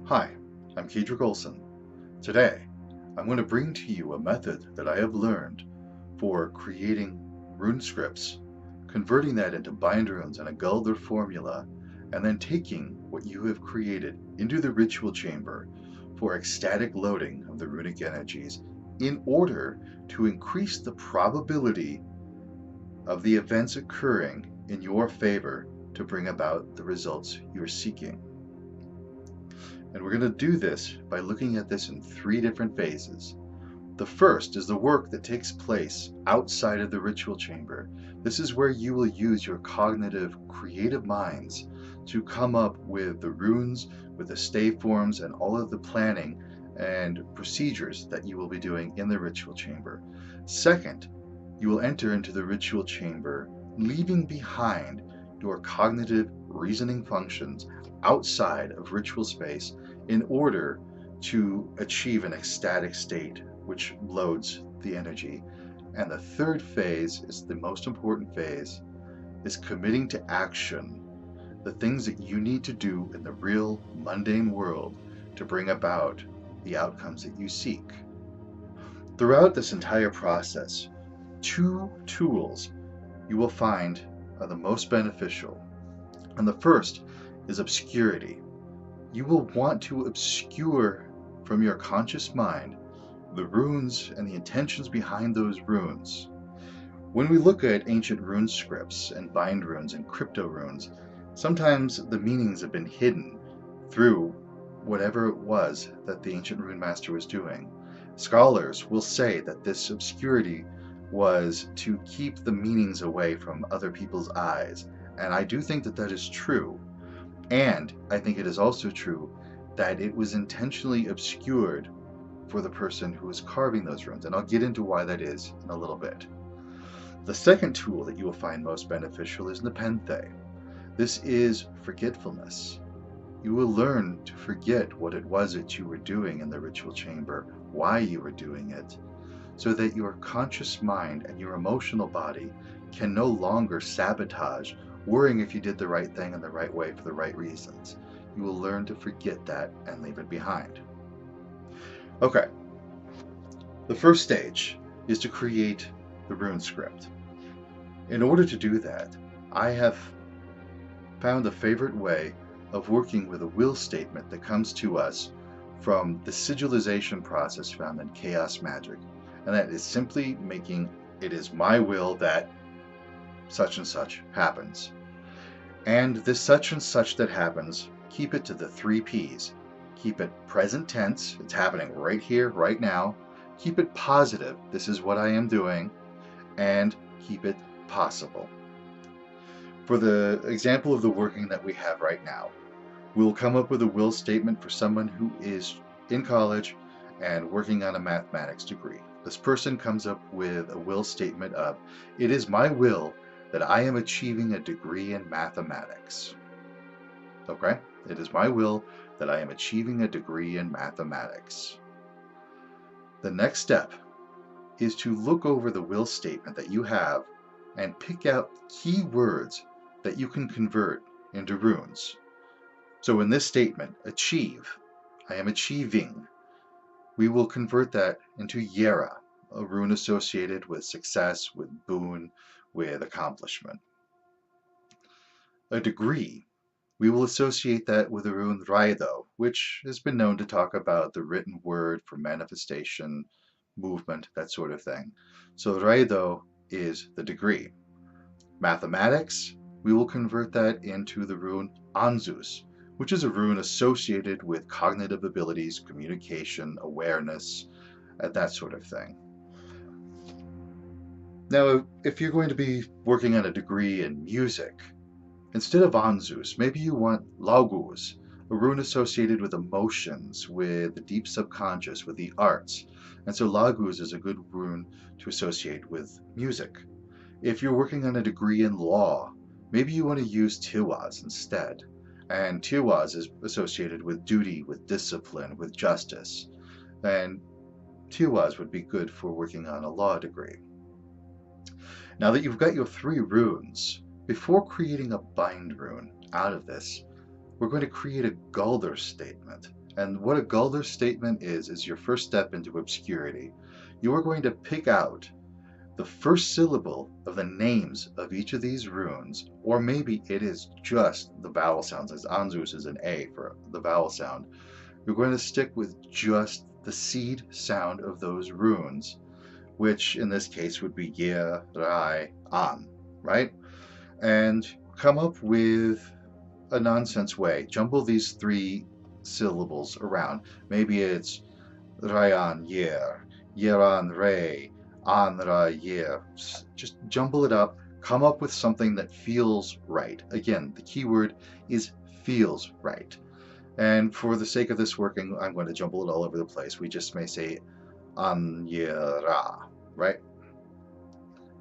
Hi, I'm Kaedrich Olsen. Today, I'm going to bring to you a method that I have learned for creating rune scripts, converting that into bind runes and a Galdr formula, and then taking what you have created into the ritual chamber for ecstatic loading of the runic energies in order to increase the probability of the events occurring in your favor to bring about the results you're seeking. And we're going to do this by looking at this in three different phases. The first is the work that takes place outside of the ritual chamber. This is where you will use your cognitive, creative minds to come up with the runes, with the stave forms, and all of the planning and procedures that you will be doing in the ritual chamber. Second, you will enter into the ritual chamber, leaving behind your cognitive reasoning functions outside of ritual space in order to achieve an ecstatic state, which loads the energy. And the third phase is the most important phase, is committing to action, the things that you need to do in the real mundane world to bring about the outcomes that you seek. Throughout this entire process, two tools you will find are the most beneficial. And the first is obscurity. You will want to obscure from your conscious mind the runes and the intentions behind those runes. When we look at ancient rune scripts and bind runes and crypto runes, sometimes the meanings have been hidden through whatever it was that the ancient rune master was doing. Scholars will say that this obscurity was to keep the meanings away from other people's eyes, and I do think that that is true. And I think it is also true that it was intentionally obscured for the person who was carving those runes, and I'll get into why that is in a little bit. The second tool that you will find most beneficial is Nepenthe. This is forgetfulness. You will learn to forget what it was that you were doing in the ritual chamber, why you were doing it, so that your conscious mind and your emotional body can no longer sabotage, worrying if you did the right thing in the right way for the right reasons. You will learn to forget that and leave it behind. Okay, the first stage is to create the rune script. In order to do that, I have found a favorite way of working with a will statement that comes to us from the sigilization process found in chaos magic. And that is simply making it is my will that such and such happens. And this such and such that happens, keep it to the 3 P's. Keep it present tense, it's happening right here, right now. Keep it positive, this is what I am doing. And keep it possible. For the example of the working that we have right now, we'll come up with a will statement for someone who is in college and working on a mathematics degree. This person comes up with a will statement of, it is my will that I am achieving a degree in mathematics. Okay? It is my will that I am achieving a degree in mathematics. The next step is to look over the will statement that you have and pick out key words that you can convert into runes. So in this statement, achieve, I am achieving, we will convert that into Yera, a rune associated with success, with boon, with accomplishment. A degree, we will associate that with the rune Raido, which has been known to talk about the written word for manifestation, movement, that sort of thing. So Raido is the degree. Mathematics, we will convert that into the rune Anzus, which is a rune associated with cognitive abilities, communication, awareness, that sort of thing. Now, if you're going to be working on a degree in music, instead of Anzus, maybe you want Laugus, a rune associated with emotions, with the deep subconscious, with the arts. And so Laugus is a good rune to associate with music. If you're working on a degree in law, maybe you want to use Tiwaz instead. And Tiwaz is associated with duty, with discipline, with justice. And Tiwaz would be good for working on a law degree. Now that you've got your 3 runes, before creating a bind rune out of this, we're going to create a Galdr statement. And what a Galdr statement is your first step into obscurity. You are going to pick out the first syllable of the names of each of these runes, or maybe it is just the vowel sounds, as Anzus is an A for the vowel sound. You're going to stick with just the seed sound of those runes, which in this case would be Ye, Rai, An, right? And come up with a nonsense way. Jumble these three syllables around. Maybe it's Rayan Yer, Yeran Re, An Ra Yer. Just jumble it up. Come up with something that feels right. Again, the keyword is feels right. And for the sake of this working, I'm going to jumble it all over the place. We just may say An Yera, right?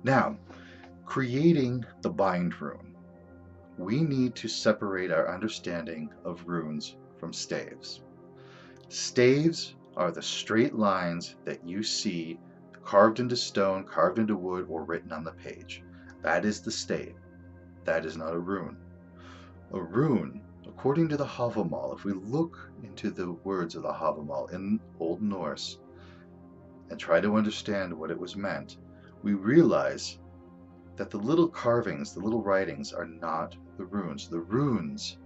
Now, creating the bind rune, we need to separate our understanding of runes from staves. Staves are the straight lines that you see carved into stone, carved into wood, or written on the page. That is the stave. That is not a rune. A rune, according to the Havamal, if we look into the words of the Havamal in Old Norse and try to understand what it was meant, we realize that the little carvings, the little writings are not the runes. The runes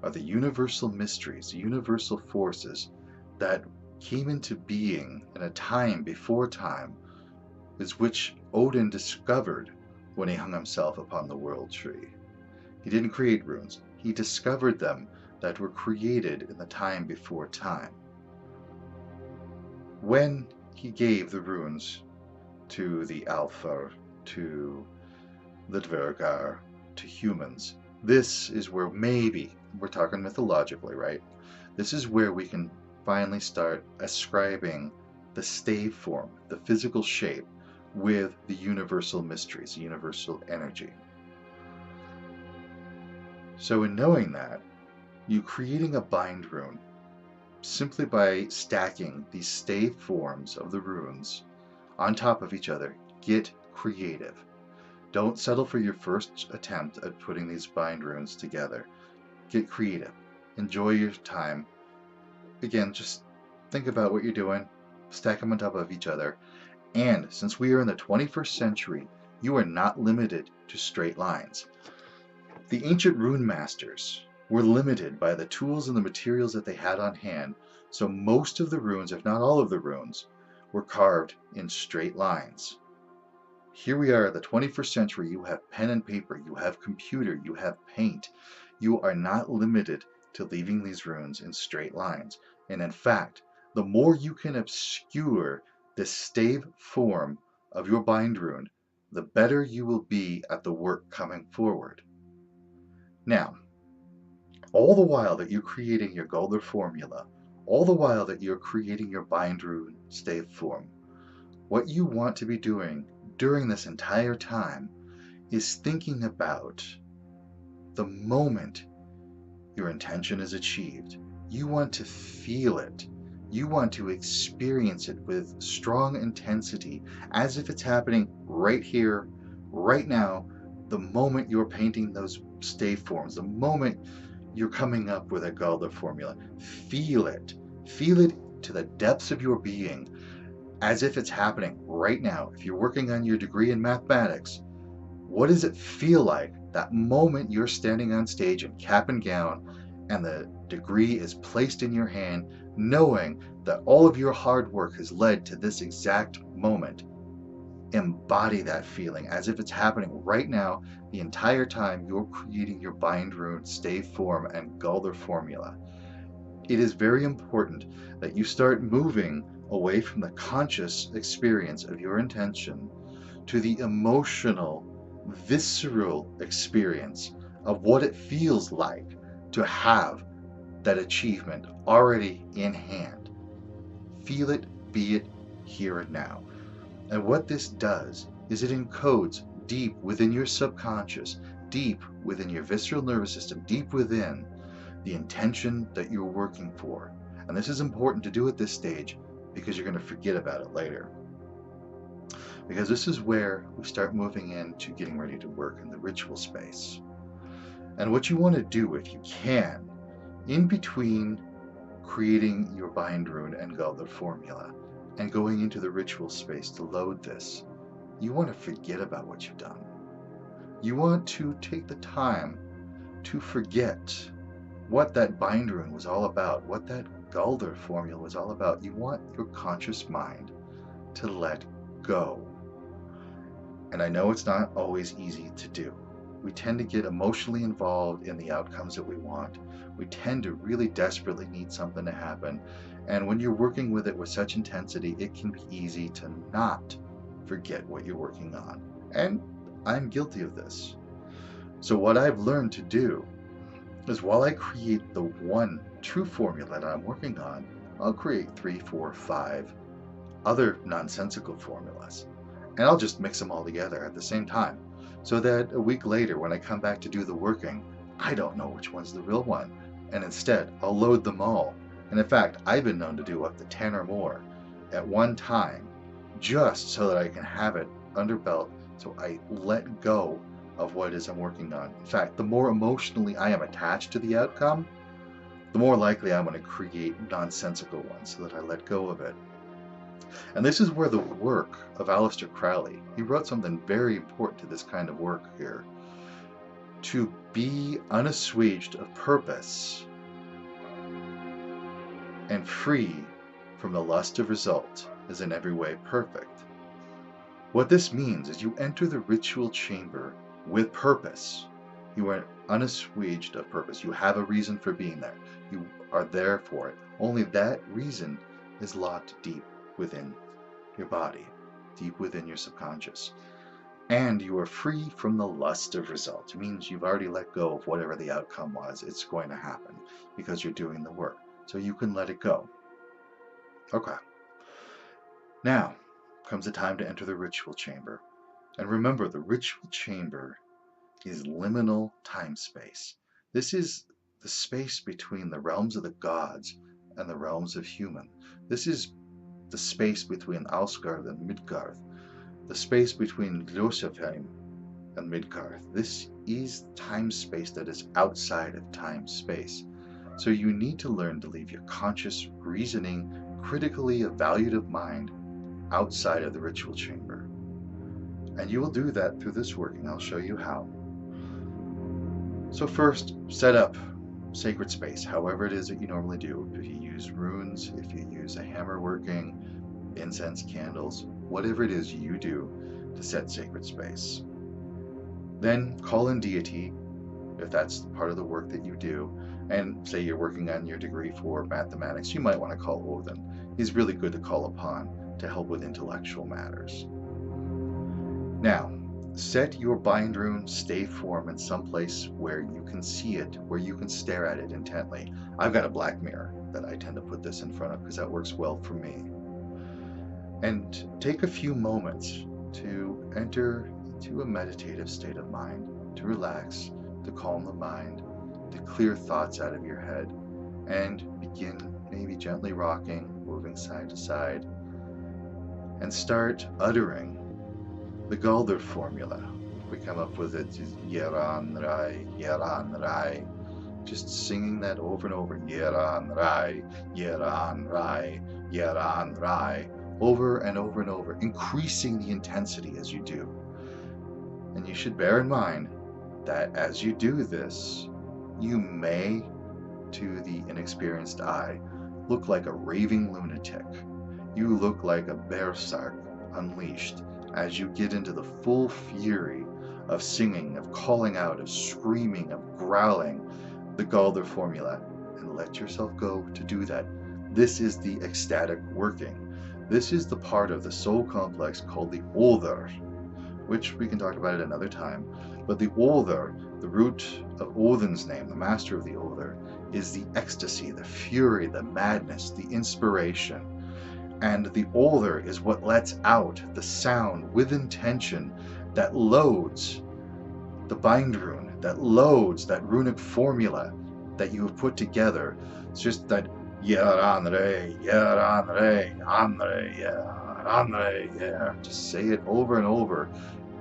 are the universal mysteries, the universal forces that came into being in a time before time, is which Odin discovered when he hung himself upon the world tree. He didn't create runes. He discovered them that were created in the time before time. When he gave the runes to the Alfar, to the Dvergar, to humans, this is where maybe, we're talking mythologically, right? This is where we can finally start ascribing the stave form, the physical shape, with the universal mysteries, the universal energy. So in knowing that, you creating a bind rune simply by stacking these stave forms of the runes on top of each other. Get creative. Don't settle for your first attempt at putting these bind runes together. Get creative. Enjoy your time. Again, just think about what you're doing. Stack them on top of each other. And since we are in the 21st century, you are not limited to straight lines. The ancient rune masters were limited by the tools and the materials that they had on hand, so most of the runes, if not all of the runes, were carved in straight lines. Here we are, the 21st century. You have pen and paper, you have computer, you have paint. You are not limited to leaving these runes in straight lines. And in fact, the more you can obscure the stave form of your bind rune, the better you will be at the work coming forward. Now, all the while that you're creating your Galdr formula, all the while that you're creating your bind rune stave form, what you want to be doing during this entire time is thinking about the moment your intention is achieved. You want to feel it. You want to experience it with strong intensity, as if it's happening right here, right now, the moment you're painting those stave forms, the moment you're coming up with a Galdr formula. Feel it. Feel it to the depths of your being, as if it's happening right now. If you're working on your degree in mathematics, what does it feel like that moment you're standing on stage in cap and gown and the degree is placed in your hand, knowing that all of your hard work has led to this exact moment? Embody that feeling as if it's happening right now, the entire time you're creating your bind rune, stave form, and Galdr formula. It is very important that you start moving away from the conscious experience of your intention to the emotional, visceral experience of what it feels like to have that achievement already in hand. Feel it, be it, here and now. And what this does is it encodes deep within your subconscious, deep within your visceral nervous system, deep within the intention that you're working for. And this is important to do at this stage because you're going to forget about it later. Because this is where we start moving into getting ready to work in the ritual space. And what you want to do, if you can, in between creating your bind rune and Galdr formula and going into the ritual space to load this, you want to forget about what you've done. You want to take the time to forget what that bind rune was all about, what that Galdr formula was all about. You want your conscious mind to let go. And I know it's not always easy to do. We tend to get emotionally involved in the outcomes that we want. We tend to really desperately need something to happen. And when you're working with it with such intensity, it can be easy to not forget what you're working on. And I'm guilty of this. So what I've learned to do is, while I create the one true formula that I'm working on, I'll create 3, 4, 5 other nonsensical formulas. And I'll just mix them all together at the same time, so that a week later when I come back to do the working, I don't know which one's the real one. And instead, I'll load them all. And in fact, I've been known to do up to 10 or more at one time, just so that I can have it under belt, so I let go of what it is I'm working on. In fact, the more emotionally I am attached to the outcome, the more likely I'm going to create nonsensical ones so that I let go of it. And this is where the work of Aleister Crowley, he wrote something very important to this kind of work here. To be unassuaged of purpose and free from the lust of result is in every way perfect. What this means is you enter the ritual chamber with purpose. You are unassuaged of purpose. You have a reason for being there. You are there for it. Only that reason is locked deep within your body, deep within your subconscious. And you are free from the lust of result. It means you've already let go of whatever the outcome was. It's going to happen because you're doing the work. So you can let it go. Okay. Now comes the time to enter the ritual chamber. And remember, the ritual chamber is liminal time-space. This is the space between the realms of the gods and the realms of human. This is the space between Asgard and Midgard, the space between Ljósafheim and Midgard. This is time-space that is outside of time-space. So you need to learn to leave your conscious, reasoning, critically evaluative mind outside of the ritual chamber. And you will do that through this working. I'll show you how. So first, set up sacred space, however it is that you normally do. If you use runes, if you use a hammer working, incense, candles, whatever it is you do to set sacred space. Then call in deity, if that's part of the work that you do. And say you're working on your degree for mathematics, you might want to call Odin. He's really good to call upon to help with intellectual matters. Now, set your bind rune stave form in some place where you can see it, where you can stare at it intently. I've got a black mirror that I tend to put this in front of because that works well for me. And take a few moments to enter into a meditative state of mind, to relax, to calm the mind, to clear thoughts out of your head, and begin maybe gently rocking, moving side to side, and start uttering the Galdr formula. We come up with it, Yeran Rai, just singing that over and over, Yeran Rai, Yeran Rai, over and over and over, increasing the intensity as you do. And you should bear in mind that as you do this, you may, to the inexperienced eye, look like a raving lunatic. You look like a berserk unleashed as you get into the full fury of singing, of calling out, of screaming, of growling the Galdr formula, and let yourself go to do that. This is the ecstatic working. This is the part of the soul complex called the Galdr, which we can talk about at another time. But the Galdr, the root of Odin's name, the master of the Galdr, is the ecstasy, the fury, the madness, the inspiration. And the Galdr is what lets out the sound with intention that loads the bind rune, that loads that runic formula that you have put together. It's just that Yeranre, Yeranre. Just say it over and over.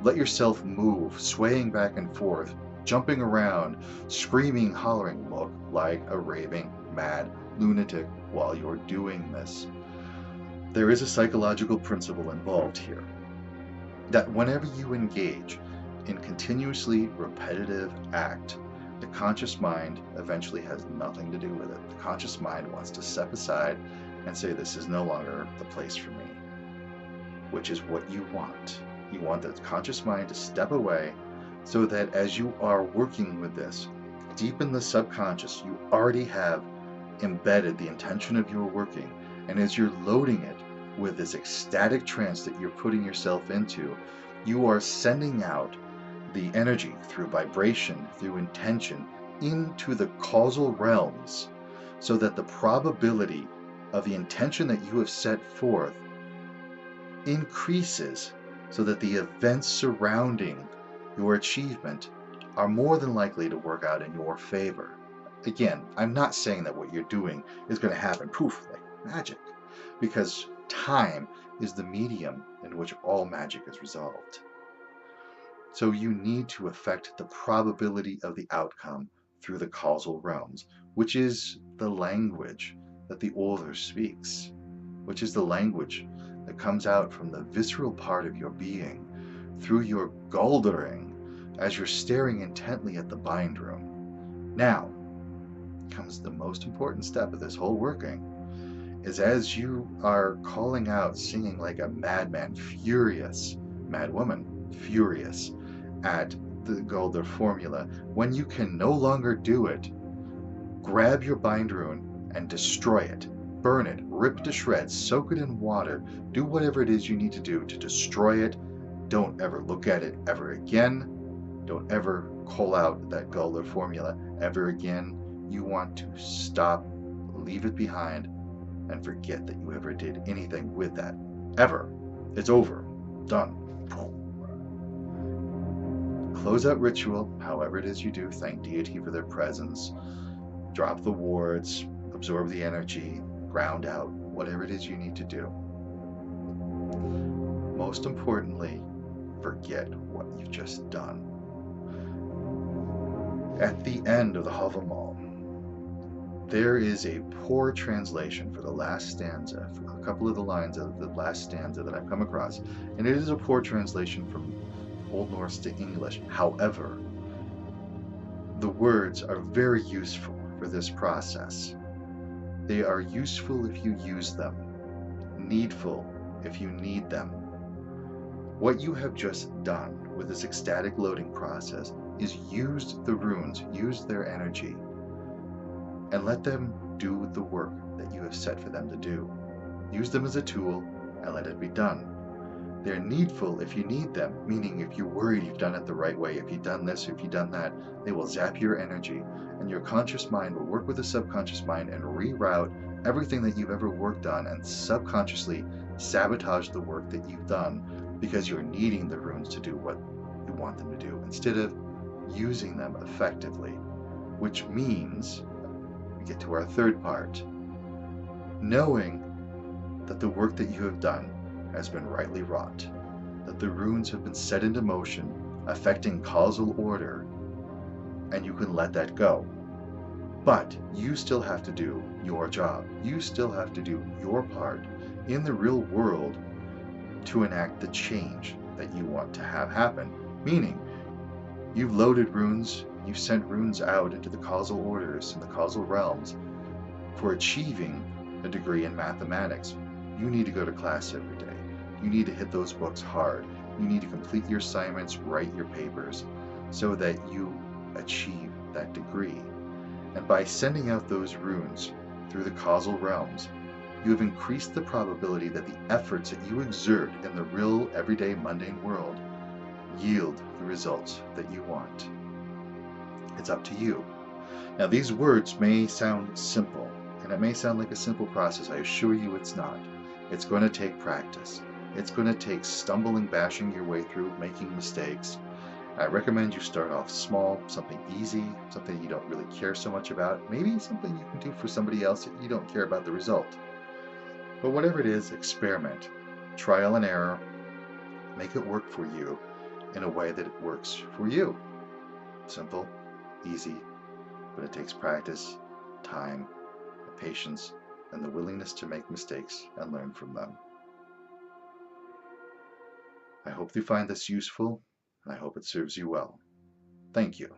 Let yourself move, swaying back and forth, jumping around, screaming, hollering. Look like a raving mad lunatic while you're doing this. There is a psychological principle involved here, that whenever you engage in continuously repetitive act, the conscious mind eventually has nothing to do with it. The conscious mind wants to step aside and say, this is no longer the place for me, which is what you want. You want the conscious mind to step away so that as you are working with this, deep in the subconscious, you already have embedded the intention of your working. And as you're loading it with this ecstatic trance that you're putting yourself into, you are sending out the energy through vibration, through intention, into the causal realms, so that the probability of the intention that you have set forth increases, so that the events surrounding your achievement are more than likely to work out in your favor. Again, I'm not saying that what you're doing is going to happen poof like magic, because time is the medium in which all magic is resolved. So you need to affect the probability of the outcome through the causal realms, which is the language that the author speaks, which is the language that comes out from the visceral part of your being through your Galdring as you're staring intently at the bind room. Now comes the most important step of this whole working, is as you are calling out, singing like a madman, furious, madwoman, furious at the Galdr formula, when you can no longer do it, grab your bind rune and destroy it. Burn it, rip to shreds, soak it in water, do whatever it is you need to do to destroy it. Don't ever look at it ever again. Don't ever call out that Galdr formula ever again. You want to stop, leave it behind, and forget that you ever did anything with that. Ever. It's over. Done. Close out ritual, however it is you do. Thank deity for their presence. Drop the wards, absorb the energy, ground out, whatever it is you need to do. Most importantly, forget what you've just done. At the end of the Havamal, there is a poor translation for the last stanza, for a couple of the lines of the last stanza that I've come across, and it is a poor translation from Old Norse to English. However, the words are very useful for this process. They are useful if you use them, needful if you need them. What you have just done with this ecstatic loading process is used the runes, used their energy, and let them do the work that you have set for them to do. Use them as a tool and let it be done. They're needful if you need them, meaning if you're worried you've done it the right way, if you've done this, if you've done that, they will zap your energy, and your conscious mind will work with the subconscious mind and reroute everything that you've ever worked on and subconsciously sabotage the work that you've done, because you're needing the runes to do what you want them to do instead of using them effectively, which means we get to our third part. Knowing that the work that you have done has been rightly wrought, that the runes have been set into motion, affecting causal order, and you can let that go. But you still have to do your job. You still have to do your part in the real world to enact the change that you want to have happen. Meaning, you've loaded runes, you've sent runes out into the causal orders and the causal realms for achieving a degree in mathematics. You need to go to class every day. You need to hit those books hard. You need to complete your assignments, write your papers, so that you achieve that degree. And by sending out those runes through the causal realms, you have increased the probability that the efforts that you exert in the real, everyday, mundane world yield the results that you want. It's up to you. Now, these words may sound simple, and it may sound like a simple process. I assure you it's not. It's going to take practice. It's going to take stumbling, bashing your way through, making mistakes. I recommend you start off small, something easy, something you don't really care so much about, maybe something you can do for somebody else that you don't care about the result. But whatever it is, experiment, trial and error, make it work for you in a way that it works for you. Simple, easy, but it takes practice, time, patience, and the willingness to make mistakes and learn from them. I hope you find this useful, and I hope it serves you well. Thank you.